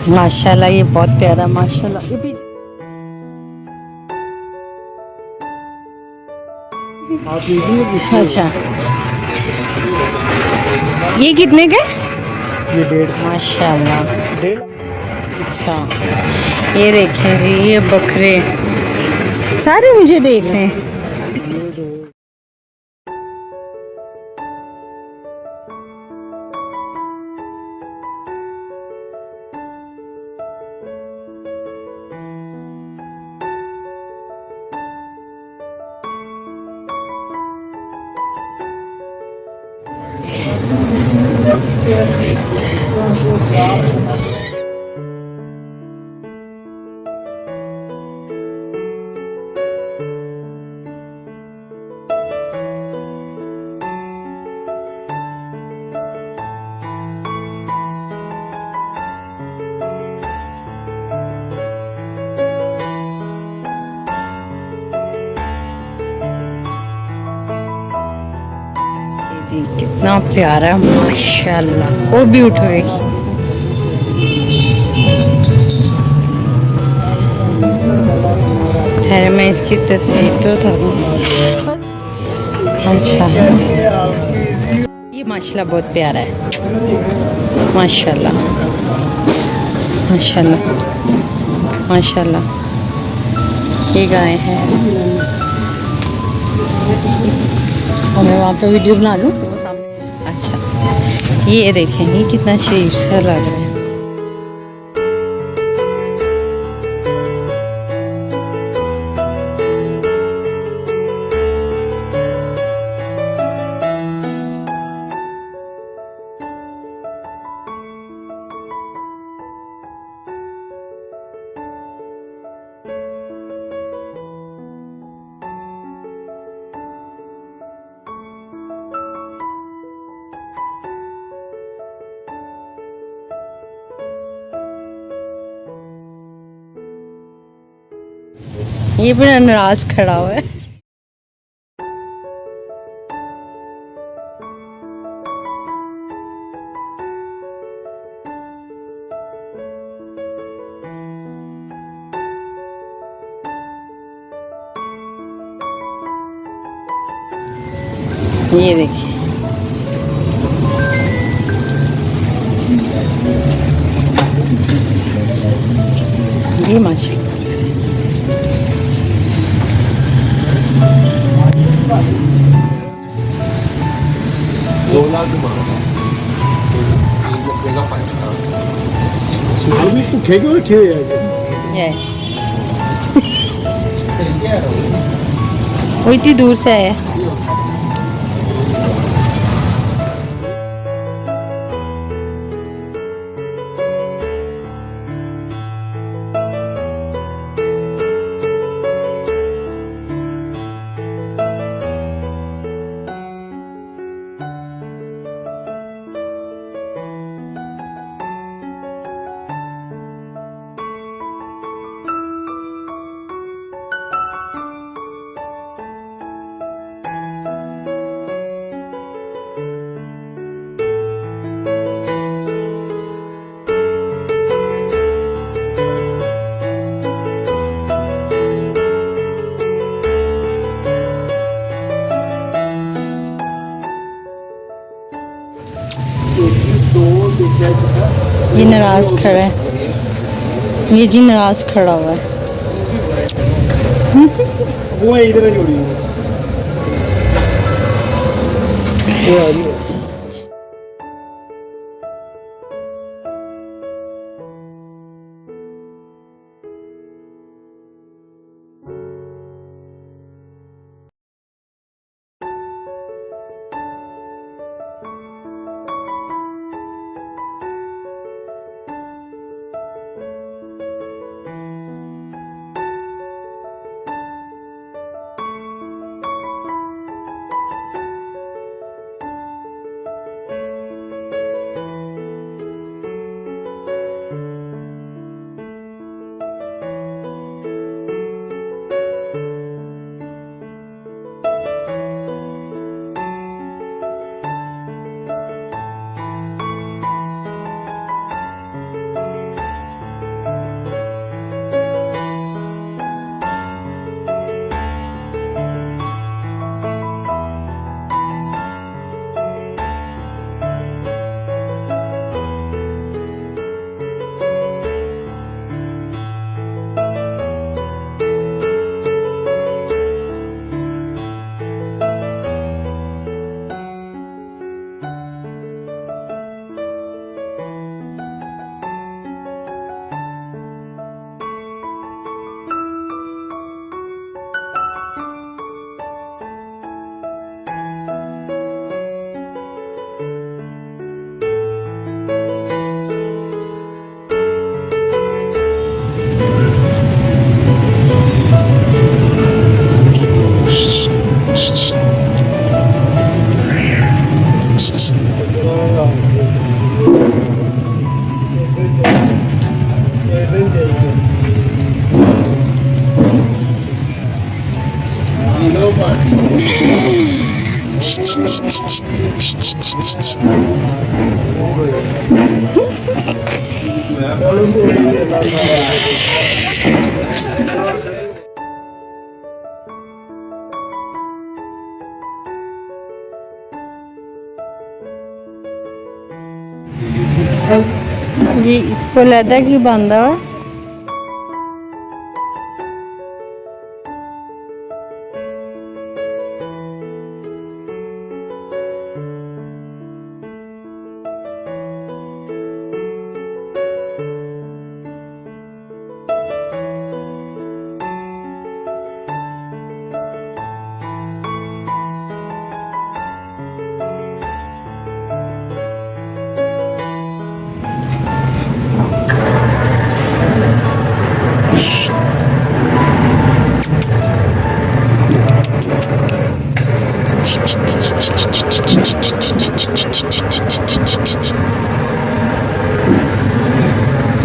माशाल्लाह ये बहुत प्यारा माशाल्लाह। ये पीछे आप इजीली पूछिए। अच्छा, ये कितने के? ये 1.5 माशाल्लाह। 1.5 अच्छा, ये देखें जी, ये बकरे सारे मुझे देख रहे हैं। ये दो। जी कितना प्यारा माशाल्लाह। वो भी उठ गई। खैर मैं इसकी तस्वीर तो था। अच्छा, ये माशाल्लाह बहुत प्यारा है। माशाल्लाह माशाल्लाह माशाल्लाह। ये गाय है और मैं वहाँ पे वीडियो बना लूँ वो सामने। अच्छा, ये देखें, ये कितना शरीफ सा लग रहा है। ये बड़ा नाराज खड़ा हुआ है। ये देखिए, ये मछली अभी पुठे क्यों रखे हुए हैं? ये वो इतनी दूर से आया है। ये नाराज खड़ा है। ये जी नाराज खड़ा हुआ है। वो इधर जोड़ी है। ये इसको लदा की बांधा हुआ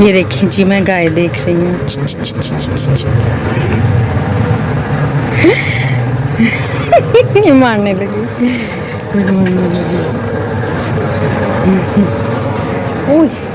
ये देखें जी मैं गाय देख रही हूँ ये मारने लगी ओह